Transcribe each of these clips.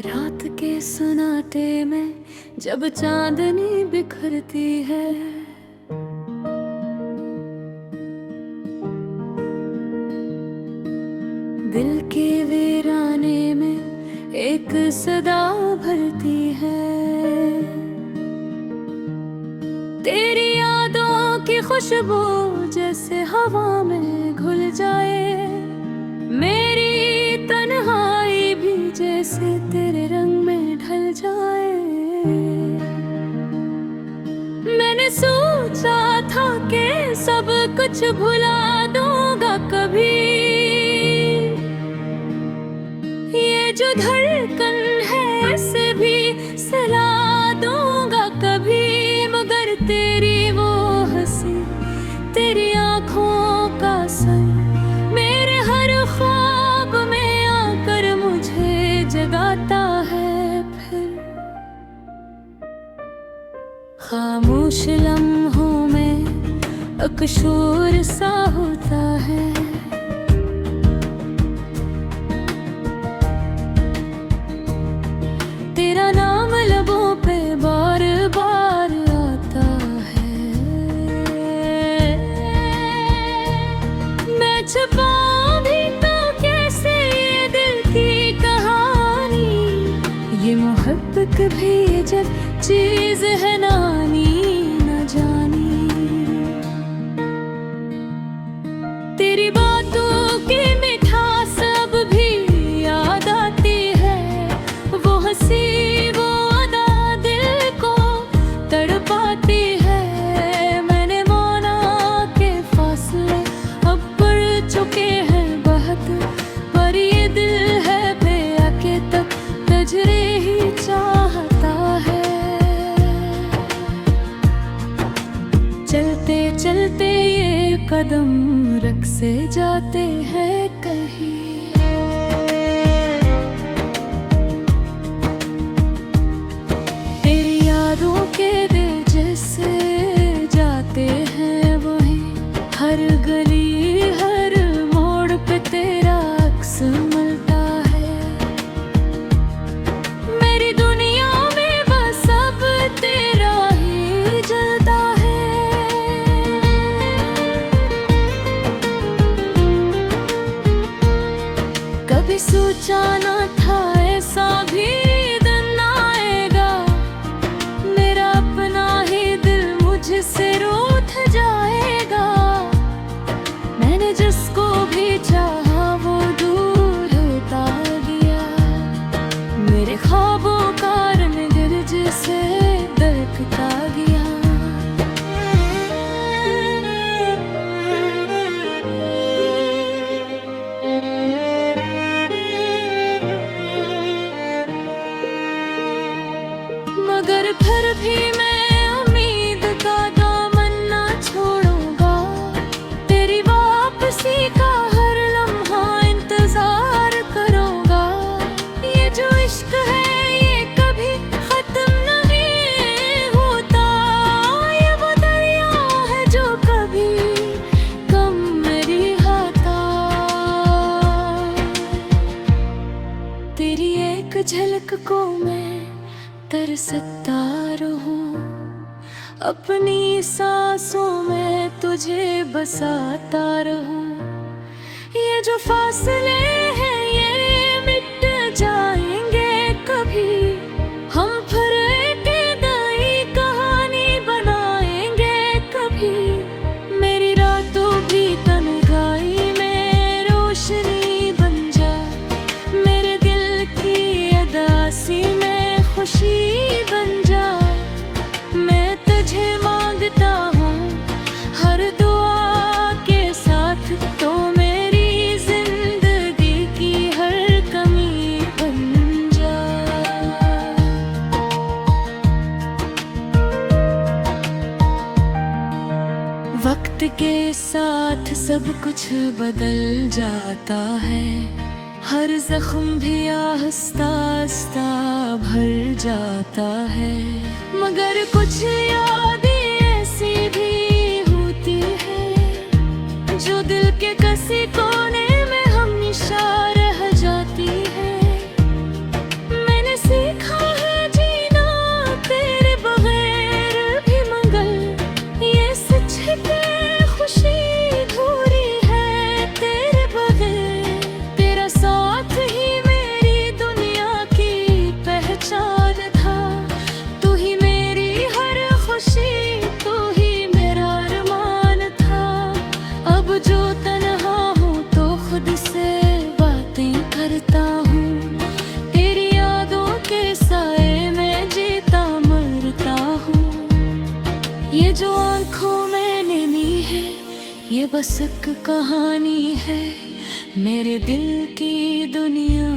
रात के सन्नाटे में जब चांदनी बिखरती है, दिल के वीराने में एक सदा भरती है। तेरी यादों की खुशबू जैसे हवा में घुल जाए, मेरी तन्हाई भी जैसे तेरे रंग में ढल जाए। मैंने सोचा था कि सब कुछ भुला दूंगा कभी, ये जो धड़कन है इसे भी सला दूंगा कभी। मगर तेरी वो हंसी, तेरी आंखों का सर मेरे हर ख्वाब में आकर मुझे जगाता है फिर। खामोश लम्हों में अकशोर सा होता है, तेरा नाम लबों पे बार बार आता है। मैं छुपाऊं भी तो कैसे ये दिल की कहानी, ये मोहब्बत भी जब चीज है नानी न जानी। तेरी बातों की मिठास अब भी याद आती है, वो हंसी वो अदा दिल को तड़पाती है। मैंने माना के फासले अब बढ़ चुके हैं बहुत, पर ये दिल है बेआके तक तजरे ही चाहता है। चलते चलते ये कदम रख से जाते हैं कहीं, तेरी यादों के दिल जैसे जाते हैं वहीं। हर गली हर मोड़ पे तेरा अक्स मिलता है, मेरी दुनिया में बस अब तेरा ही जलता है। कभी सोचा ना था ऐसा भी दिन आएगा, मेरा अपना ही दिल मुझसे रूठ जाएगा। मैंने जिसको भी चाहा वो दूर होता गया, मेरे ख्वाबों का रंग दिल जिसे दरकता गया। मगर फिर भी मैं उम्मीद का दामन ना छोड़ूंगा, तेरी वापसी का हर लम्हा इंतजार करूंगा। ये जो इश्क है ये कभी खत्म नहीं होता, ये वो दरिया है जो कभी कम नहीं आता। तेरी एक झलक को मैं तरसता रहूं, अपनी सांसों में तुझे बसाता रहूं। ये जो फासले हैं ये मिट जाएंगे कभी, हम फिर एक नई कहानी बनाएंगे कभी। मेरी रातों भी तन्हाई में रोशनी बन जा, मेरे दिल की उदासी में खुशी बन जा। मैं तुझे मांगता हूँ हर दुआ के साथ, तो मेरी जिंदगी की हर कमी बन जा। वक्त के साथ सब कुछ बदल जाता है, हर जख्म भी आहिस्ता आहिस्ता भर जाता है। मगर कुछ यादें ऐसी भी होती है जो दिल के किसी कोने में हमेशा रह जाती है। मैंने ये बस एक कहानी है, मेरे दिल की दुनिया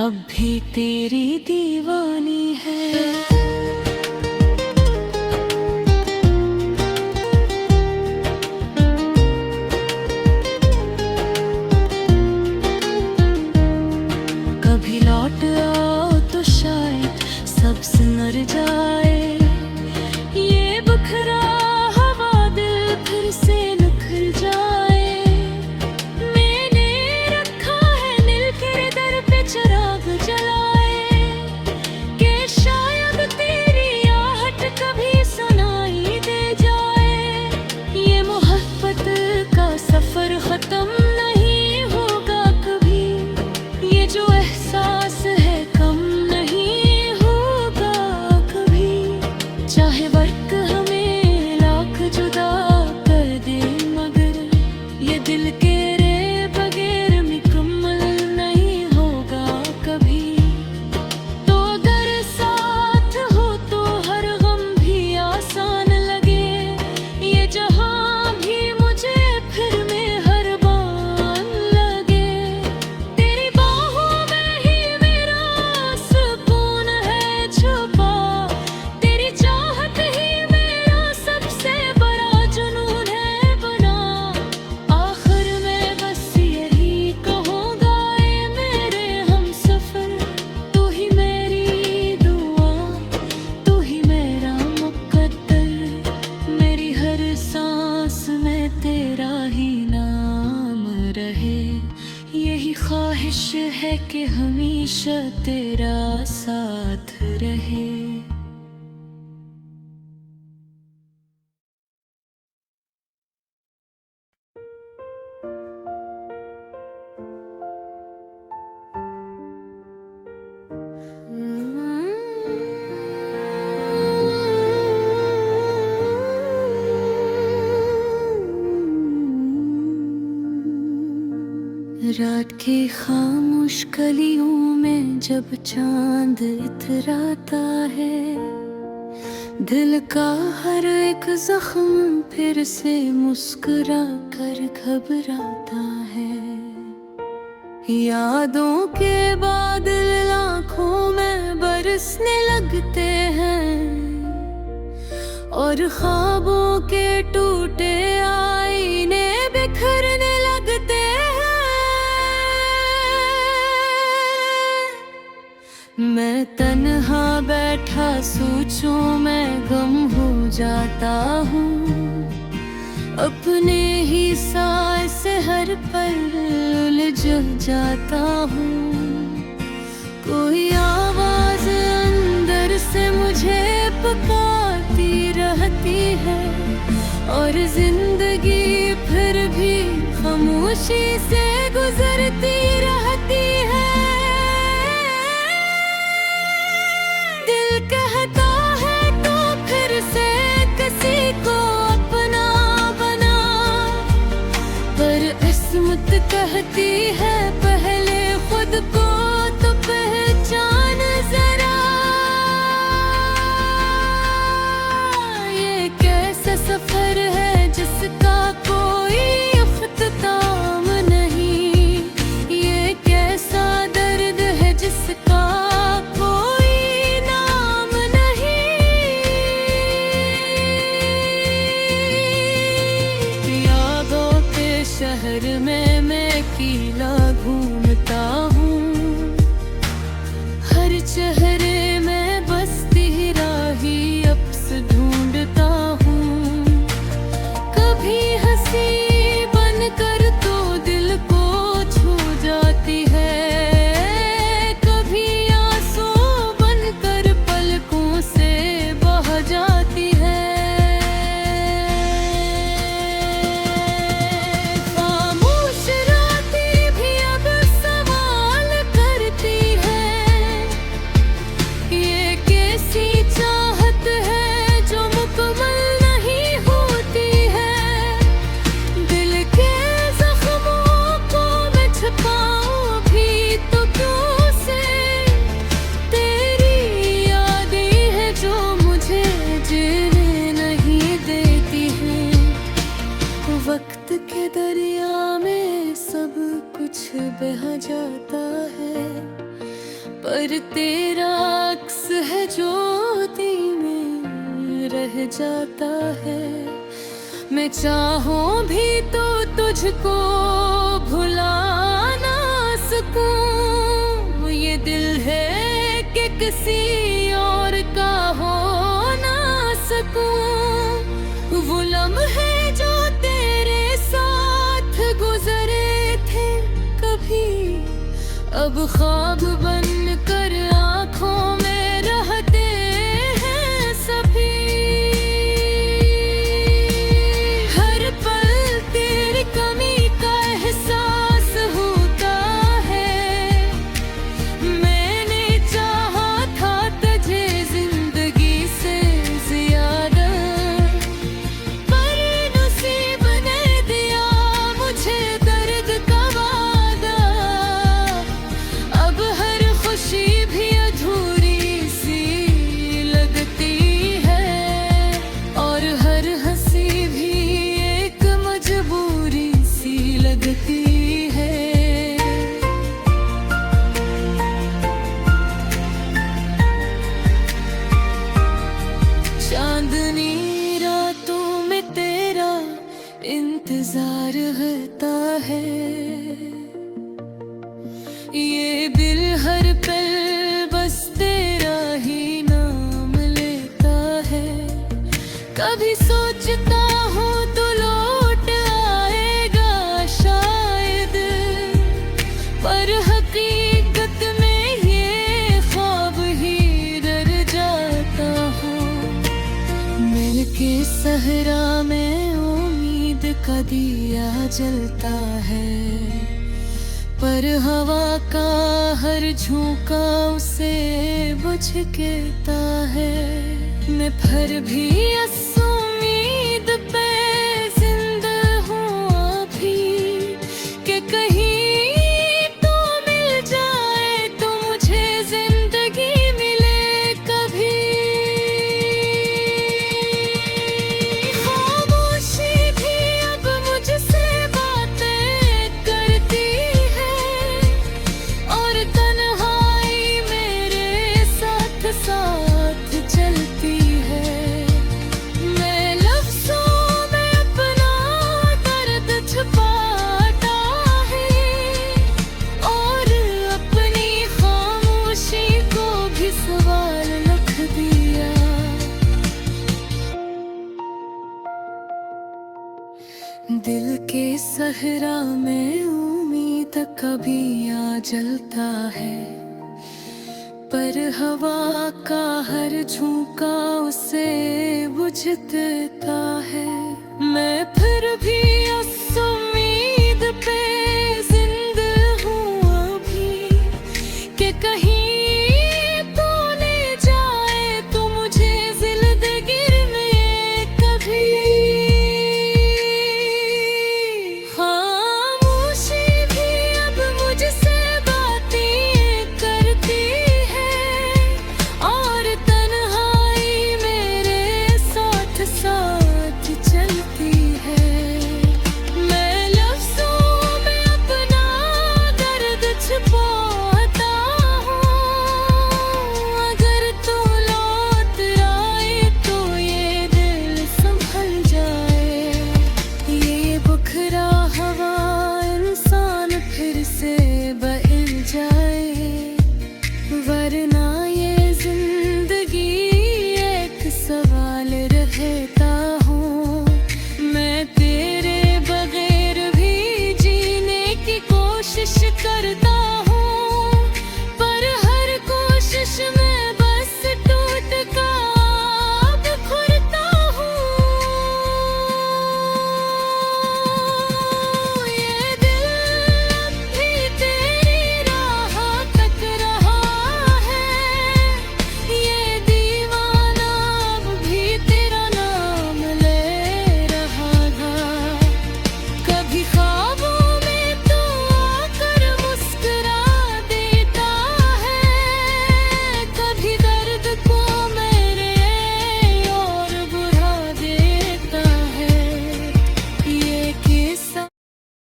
अब भी तेरी दीवानी है। कभी लौट आओ तो शायद सब सिमर जाए, ये बिखरा हवा दिल फिर से निखर जाए। मैंने रखा है दिल के दर पे चिराग जलाए, कि शायद तेरी आहट कभी सुनाई दे जाए। ये मोहब्बत का सफर खत्म नहीं होगा कभी, ये जो एहसास है कम नहीं होगा कभी। चाहे वक्त हमें लाख जुदा कर दे, मगर ये दिल के रे बगैर मुकम्मल नहीं होगा कभी। तो अगर साथ हो तो हर गम भी आसान लगे, ये जहां भी मुझे फिर मेहरबान लगे। तेरी बाहों में ही मेरा सुकून है छुपा, तेरी चाहत ही मेरा सबसे बड़ा जुनून है बना। आखिर में बस यही कहूँगा ए मेरे हमसफर, तू ही मेरी दुआ, तू ही मेरा मुकद्दर। मेरी हर सांस में तेरा ही नाम रहे, यही ख्वाहिश है कि हमेशा तेरा साथ रहे। रात की खामोश गलियों में जब चांद इतराता है, दिल का हर एक जख्म फिर से मुस्कुरा कर घबराता है। यादों के बादल आँखों में बरसने लगते हैं, और ख्वाबों के टूटे आईने बिखरने लगते हैं। मैं तन्हा बैठा सोचूं मैं गम हो जाता हूँ, अपने ही साए से हर पल उलझ जाता हूँ। कोई आवाज अंदर से मुझे पुकारती रहती है, और जिंदगी फिर भी खामोशी से गुजरती रहती है। दिल कहता है तो फिर से किसी को अपना बना, पर किस्मत कहती है पहले खुद को तो पहचान जरा। ये कैसा सफर है जिसका कोई अख्ताम नहीं, पर तेरा अक्स है ज्योति में रह जाता है। मैं चाहूं भी तो तुझको भुला ना सकूं। ये दिल है कि किसी और का हो ना सकूं। वो लम्हे जो तेरे साथ गुजरे थे कभी, अब ख्वाब बन कर आँखों में रहते हैं सभी। हर पल तेरी कमी का एहसास होता है। मैंने चाहा था तुझे जिंदगी से ज्यादा, पर नसीब ने दिया मुझे दर्द का वादा। अब हर खुशी भी अधूरी सी लगती है, और हर हंसी भी एक मजबूरी सी लगती है। चांदनी रातों में तेरा इंतजार होता है। ये दिल हर पल बस तेरा ही नाम लेता है। कभी सोचता हूँ तो लौट आएगा शायद, पर हकीकत में ये ख्वाब ही डर जाता हूँ। मिलके सहरा में उम्मीद का दिया जलता है, पर हवा का हर झोंका उसे बुझ देता है। मैं फिर भी इस उम्मीद पे जिंदा हूँ अभी, कि कहीं तो मिल जाए तो मुझे जिंदगी मिले कभी। खामोशी भी अब मुझसे बातें करती है, और तन्हाई मेरे साथ साथ चलती है। मैं लफ्ज़ों में अपना दर्द छुपाता है, और अपनी खामोशी को भी सवाल लिख दिया। दिल के सहरा में उम्मीद कभी आ जलता है, पर हवा का हर झोंका उसे बुझ देता है। मैं फिर भी उस उम्मीद पे जिंदा हूँ अभी, कि कहीं